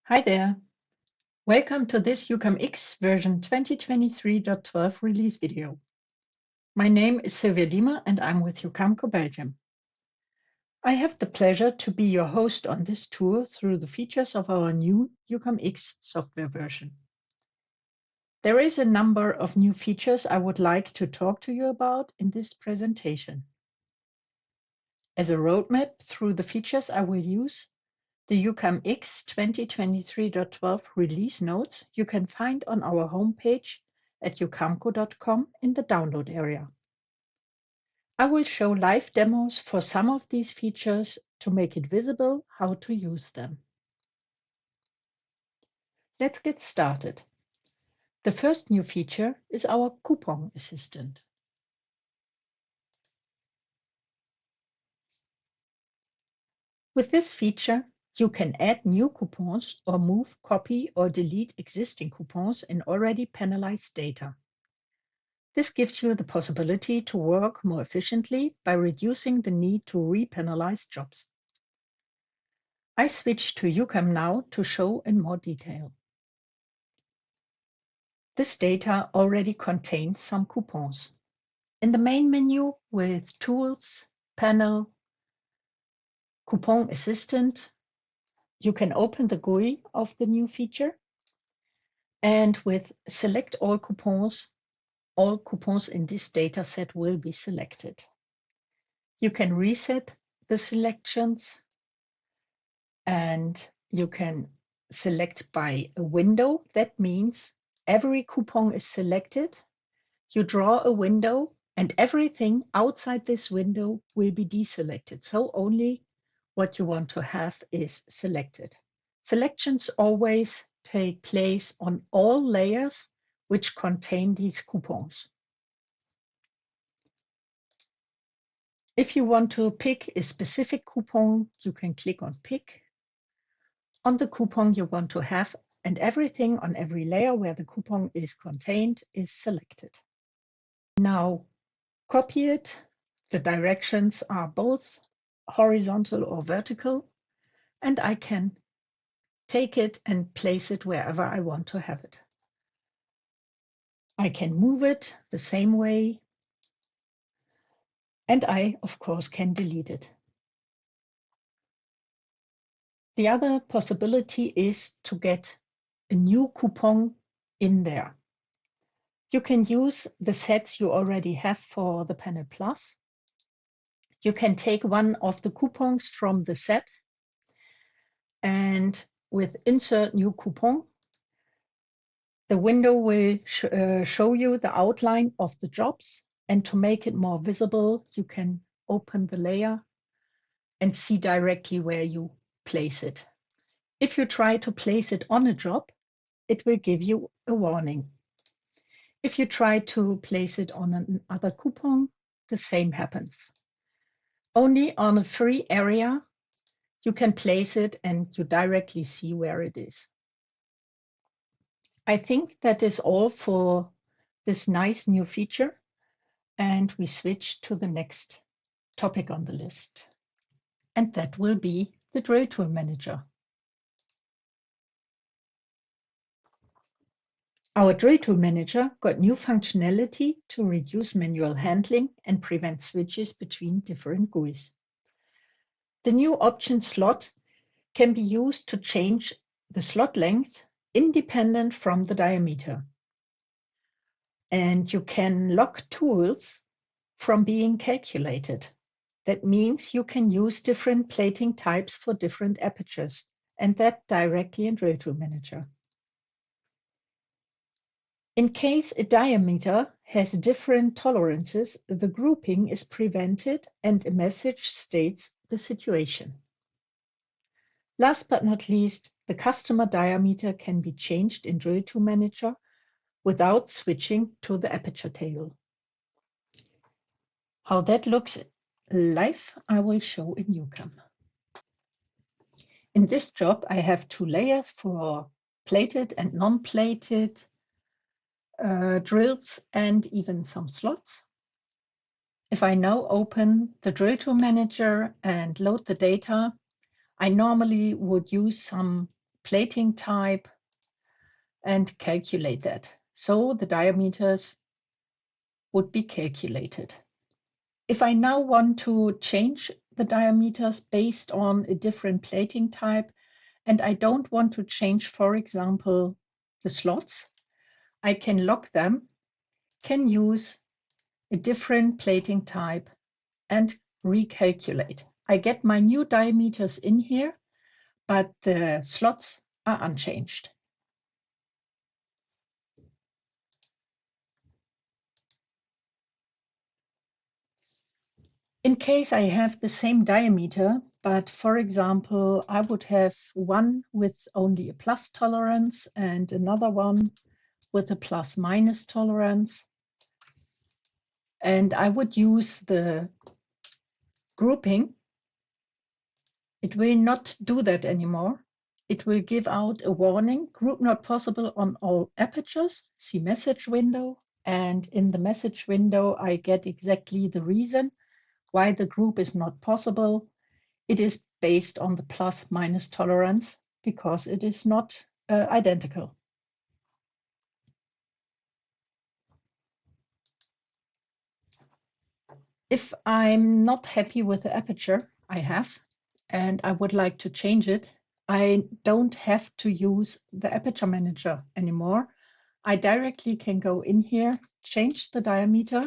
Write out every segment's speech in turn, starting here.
Hi there. Welcome to this UcamX version 2023.12 release video. My name is Sylvia Lima and I'm with UcamCo Belgium. I have the pleasure to be your host on this tour through the features of our new UcamX software version. There is a number of new features I would like to talk to you about in this presentation. As a roadmap through the features I will use, the UcamX 2023.12 release notes you can find on our homepage at ucamco.com in the download area. I will show live demos for some of these features to make it visible how to use them. Let's get started. The first new feature is our coupon assistant. With this feature, you can add new coupons or move, copy, or delete existing coupons in already penalized data. This gives you the possibility to work more efficiently by reducing the need to repenalize jobs. I switch to UCam now to show in more detail. This data already contains some coupons. In the main menu with Tools, Panel, Coupon Assistant, you can open the GUI of the new feature, and with Select all coupons in this data set will be selected. You can reset the selections, and you can select by a window. That means every coupon is selected. You draw a window, and everything outside this window will be deselected. So only what you want to have is selected. Selections always take place on all layers which contain these coupons. If you want to pick a specific coupon, you can click on Pick on the coupon you want to have, and everything on every layer where the coupon is contained is selected. Now copy it. The directions are both horizontal or vertical, and I can take it and place it wherever I want to have it. I can move it the same way, and I, of course, can delete it. The other possibility is to get a new coupon in there. You can use the sets you already have for the Panel Plus. You can take one of the coupons from the set, and with Insert New Coupon, the window will show you the outline of the jobs, and to make it more visible, you can open the layer and see directly where you place it. If you try to place it on a job, it will give you a warning. If you try to place it on another coupon, the same happens. Only on a free area you can place it and you directly see where it is. I think that is all for this nice new feature, and we switch to the next topic on the list, and that will be the Drill Tool Manager. Our Drill Tool Manager got new functionality to reduce manual handling and prevent switches between different GUIs. The new option slot can be used to change the slot length independent from the diameter. And you can lock tools from being calculated. That means you can use different plating types for different apertures, and that directly in Drill Tool Manager. In case a diameter has different tolerances, the grouping is prevented and a message states the situation. Last but not least, the customer diameter can be changed in Drill Tool Manager without switching to the aperture table. How that looks live, I will show in UCam. In this job, I have two layers for plated and non-plated drills and even some slots. If I now open the Drill Tool Manager and load the data, I normally would use some plating type and calculate that. So the diameters would be calculated. If I now want to change the diameters based on a different plating type, and I don't want to change, for example, the slots, I can lock them, can use a different plating type and recalculate. I get my new diameters in here, but the slots are unchanged. In case I have the same diameter, but for example, I would have one with only a plus tolerance and another one with a plus minus tolerance, and I would use the grouping, it will not do that anymore. It will give out a warning, group not possible on all apertures, see message window, and in the message window I get exactly the reason why the group is not possible. It is based on the plus minus tolerance because it is not identical. If I'm not happy with the aperture I have and I would like to change it, I don't have to use the Aperture Manager anymore. I directly can go in here, change the diameter,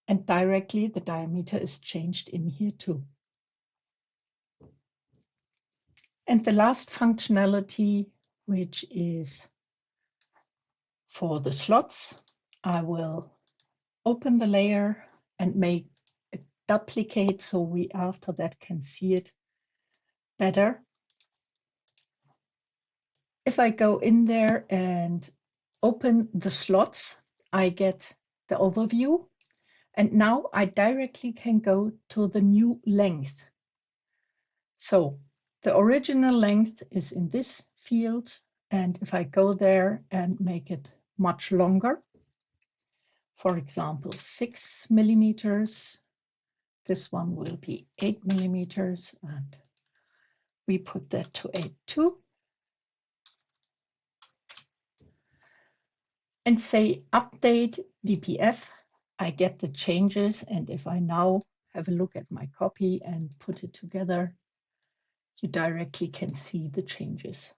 and directly the diameter is changed in here too. And the last functionality, which is for the slots, I will open the layer and make a duplicate so we after that can see it better. If I go in there and open the slots, I get the overview. And now I directly can go to the new length. So the original length is in this field. And if I go there and make it much longer, for example, 6 millimeters, this one will be 8 millimeters, and we put that to 8 too. And say update DPF, I get the changes. And if I now have a look at my copy and put it together, you directly can see the changes.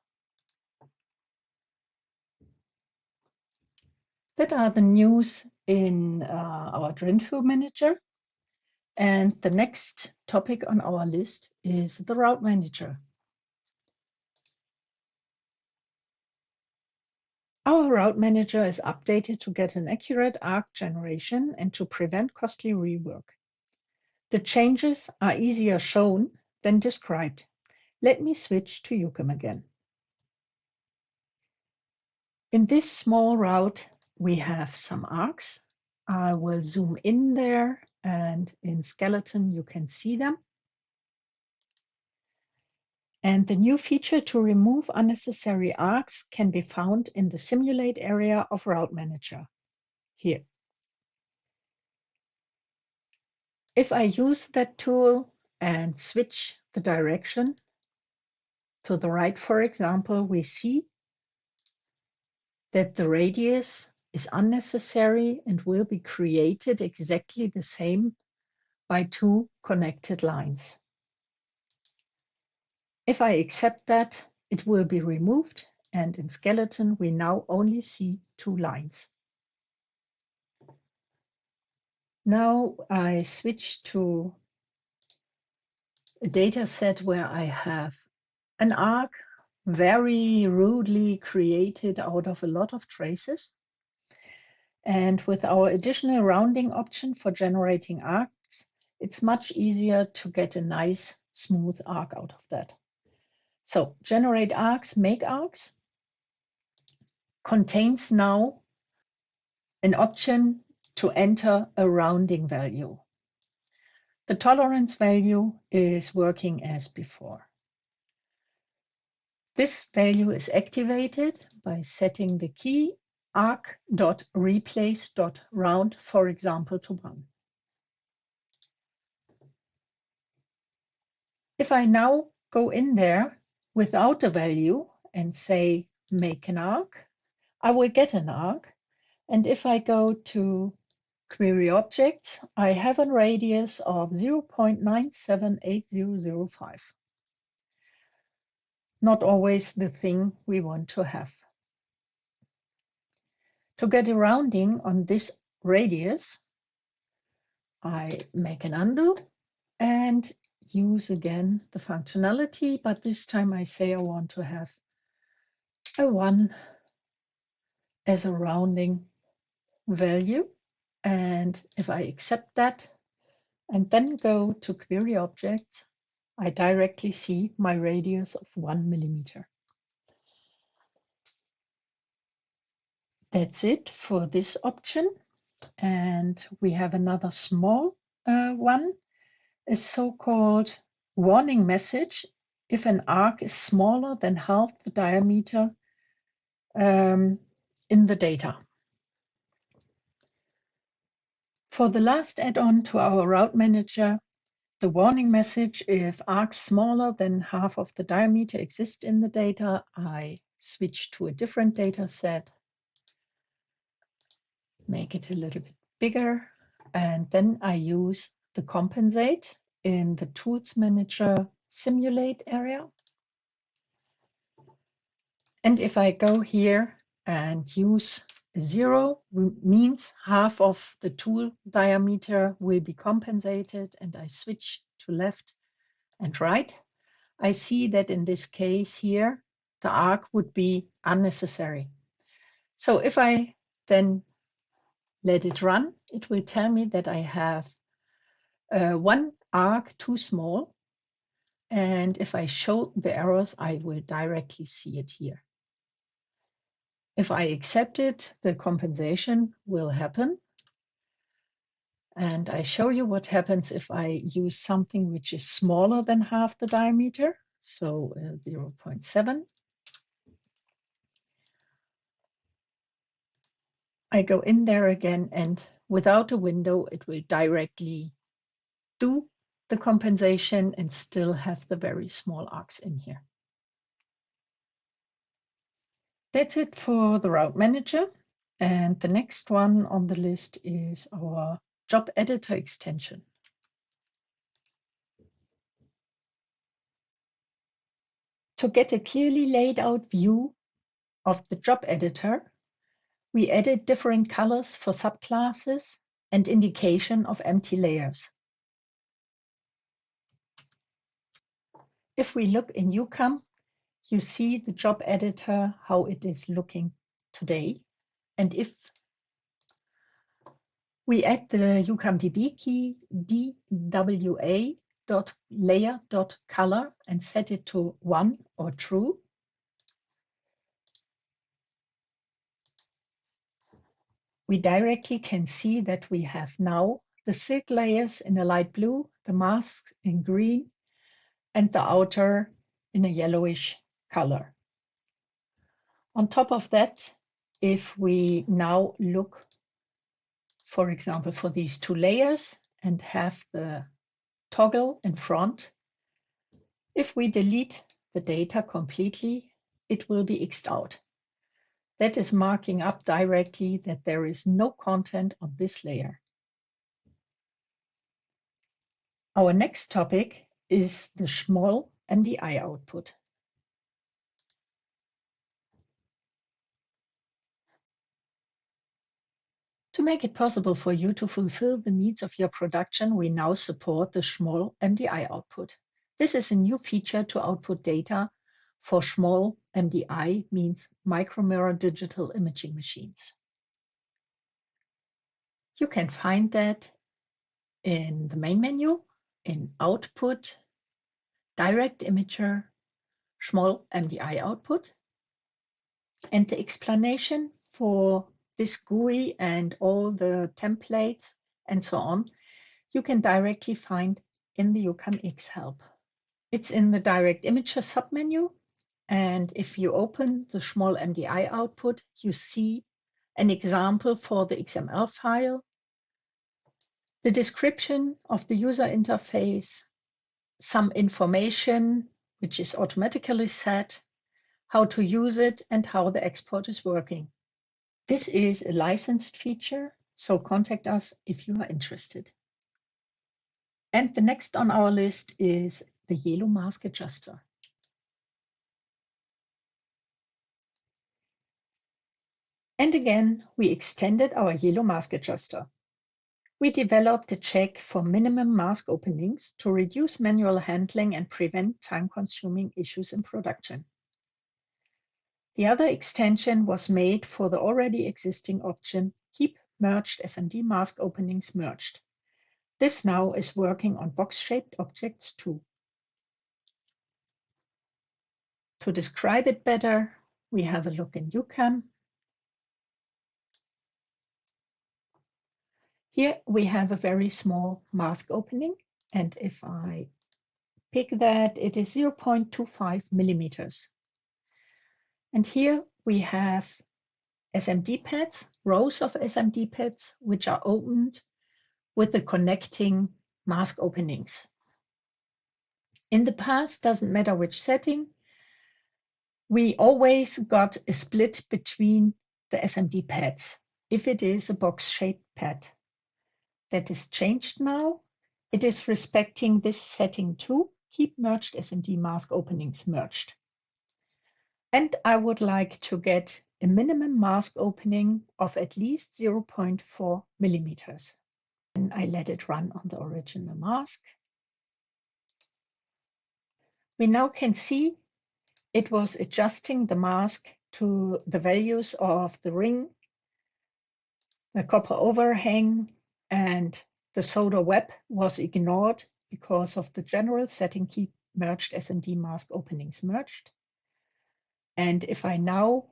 That are the news in our Rout Manager. And the next topic on our list is the Rout Manager. Our Rout Manager is updated to get an accurate arc generation and to prevent costly rework. The changes are easier shown than described. Let me switch to UcamX again. In this small route, we have some arcs. I will zoom in there, and in skeleton, you can see them. And the new feature to remove unnecessary arcs can be found in the Simulate area of Rout Manager, here. If I use that tool and switch the direction to the right, for example, we see that the radius is unnecessary and will be created exactly the same by two connected lines. If I accept that, it will be removed, and in skeleton we now only see two lines. Now I switch to a data set where I have an arc very rudely created out of a lot of traces. And with our additional rounding option for generating arcs, it's much easier to get a nice smooth arc out of that. So generate arcs, make arcs contains now an option to enter a rounding value. The tolerance value is working as before. This value is activated by setting the key arc.replace.round, for example, to 1. If I now go in there without a value and say make an arc, I will get an arc. And if I go to Query Objects, I have a radius of 0.978005. Not always the thing we want to have. To get a rounding on this radius, I make an undo and use again the functionality, but this time I say I want to have a 1 as a rounding value. And if I accept that and then go to Query Objects, I directly see my radius of 1 millimeter. That's it for this option. And we have another small one, a so-called warning message if an arc is smaller than half the diameter in the data. For the last add-on to our Rout Manager, the warning message if arcs smaller than half of the diameter exist in the data, I switch to a different data set, make it a little bit bigger, and then I use the compensate in the Tools Manager Simulate area. And if I go here and use 0, means half of the tool diameter will be compensated, and I switch to left and right, I see that in this case here, the arc would be unnecessary. So if I then let it run, it will tell me that I have one arc too small. And if I show the errors, I will directly see it here. If I accept it, the compensation will happen. And I show you what happens if I use something which is smaller than half the diameter, so 0.7. I go in there again, and without a window, it will directly do the compensation and still have the very small arcs in here. That's it for the Rout Manager. And the next one on the list is our Job Editor extension. To get a clearly laid out view of the job editor, we added different colors for subclasses and indication of empty layers. If we look in UCAM, you see the job editor, how it is looking today. And if we add the UcamDB key dwa.layer.color and set it to 1 or true, we directly can see that we have now the silk layers in a light blue, the masks in green, and the outer in a yellowish color. On top of that, if we now look, for example, for these two layers and have the toggle in front, if we delete the data completely, it will be X'd out. That is marking up directly that there is no content on this layer. Our next topic is the Schmoll MDI output. To make it possible for you to fulfill the needs of your production, we now support the Schmoll MDI output. This is a new feature to output data for Schmoll MDI, means micromirror digital imaging machines. You can find that in the main menu, in Output, Direct Imager, Schmoll MDI output. And the explanation for this GUI and all the templates and so on, you can directly find in the UcamX help. It's in the Direct Imager submenu. And if you open the Schmoll MDI output, you see an example for the XML file, the description of the user interface, some information which is automatically set, how to use it, and how the export is working. This is a licensed feature, so contact us if you are interested. And the next on our list is the Yelo mask adjuster. And again, we extended our Yelo mask adjuster. We developed a check for minimum mask openings to reduce manual handling and prevent time-consuming issues in production. The other extension was made for the already existing option, Keep Merged SMD Mask Openings Merged. This now is working on box-shaped objects too. To describe it better, we have a look in UcamX. Here we have a very small mask opening, and if I pick that, it is 0.25 millimeters. And here we have SMD pads, rows of SMD pads, which are opened with the connecting mask openings. In the past, doesn't matter which setting, we always got a split between the SMD pads, if it is a box-shaped pad. That is changed now. It is respecting this setting too, Keep Merged SMD Mask Openings Merged. And I would like to get a minimum mask opening of at least 0.4 millimeters. And I let it run on the original mask. We now can see it was adjusting the mask to the values of the ring, the copper overhang, and the solder web was ignored because of the general setting Keep Merged SMD Mask Openings Merged. And if I now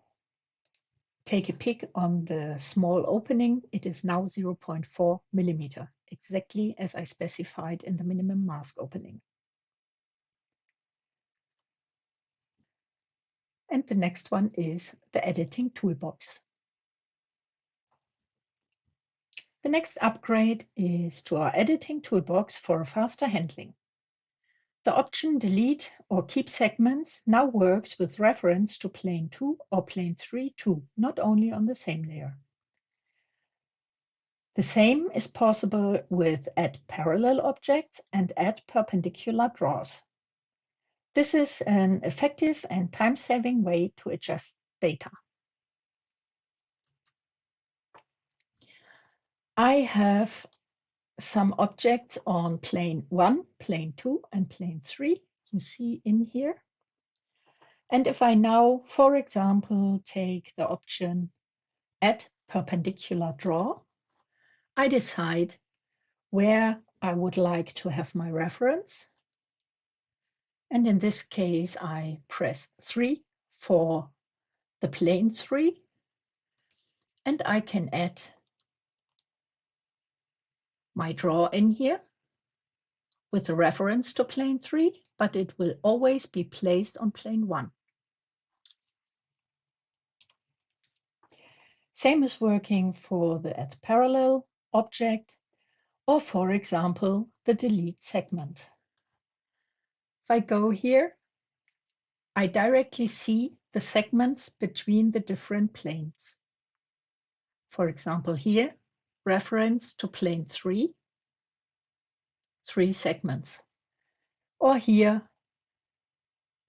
take a pick on the small opening, it is now 0.4 millimeter, exactly as I specified in the minimum mask opening. And the next one is the editing toolbox. The next upgrade is to our editing toolbox for faster handling. The option Delete or Keep Segments now works with reference to plane 2 or plane 3 too, not only on the same layer. The same is possible with Add Parallel Objects and Add Perpendicular Draws. This is an effective and time-saving way to adjust data. I have some objects on plane 1, plane 2, and plane 3, you see in here. And if I now, for example, take the option Add Perpendicular Draw, I decide where I would like to have my reference. And in this case, I press 3 for the plane 3, and I can add my draw in here with a reference to plane 3, but it will always be placed on plane 1. Same is working for the Add Parallel object, or for example, the Delete segment. If I go here, I directly see the segments between the different planes. For example, here, reference to plane 3, 3 segments. Or here,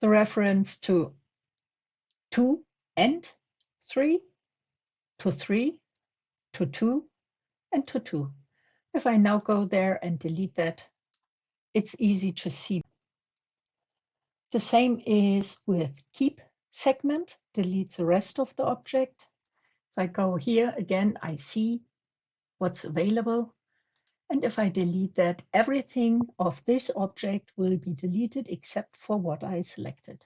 the reference to 2 and 3, to 3, to 2, and to 2. If I now go there and delete that, it's easy to see. The same is with Keep segment, delete the rest of the object. If I go here again, I see what's available. And if I delete that, everything of this object will be deleted except for what I selected.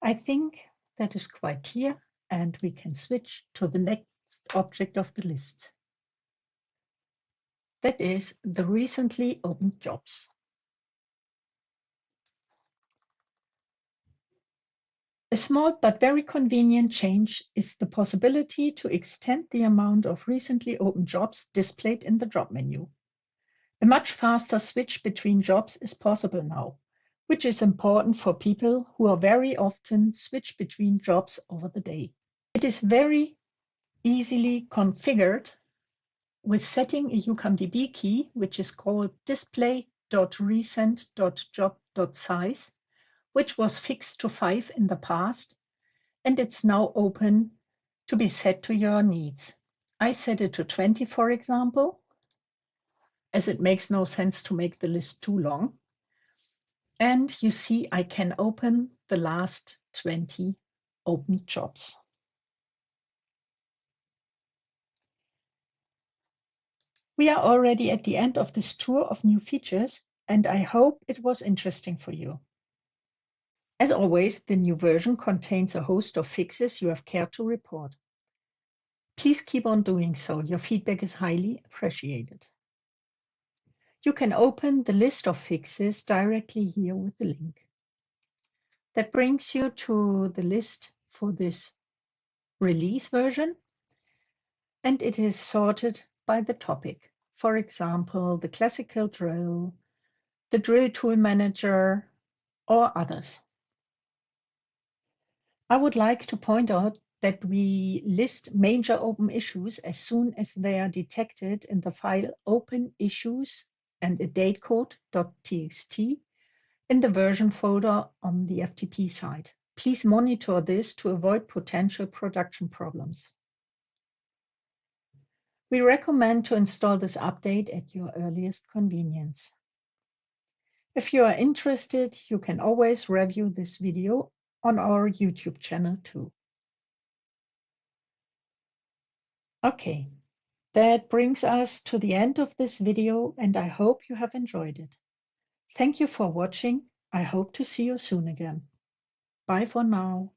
I think that is quite clear, and we can switch to the next object of the list. That is the recently opened jobs. A small but very convenient change is the possibility to extend the amount of recently opened jobs displayed in the job menu. A much faster switch between jobs is possible now, which is important for people who are very often switch between jobs over the day. It is very easily configured with setting a UcamDB key, which is called display.recent.job.size, which was fixed to 5 in the past, and it's now open to be set to your needs. I set it to 20, for example, as it makes no sense to make the list too long. And you see I can open the last 20 open jobs. We are already at the end of this tour of new features, and I hope it was interesting for you. As always, the new version contains a host of fixes you have cared to report. Please keep on doing so. Your feedback is highly appreciated. You can open the list of fixes directly here with the link. That brings you to the list for this release version, and it is sorted by the topic. For example, the classical drill, the drill tool manager, or others. I would like to point out that we list major open issues as soon as they are detected in the file open issues and a datecode.txt in the version folder on the FTP side. Please monitor this to avoid potential production problems. We recommend to install this update at your earliest convenience. If you are interested, you can always review this video on our YouTube channel too. Okay, that brings us to the end of this video, and I hope you have enjoyed it. Thank you for watching. I hope to see you soon again. Bye for now.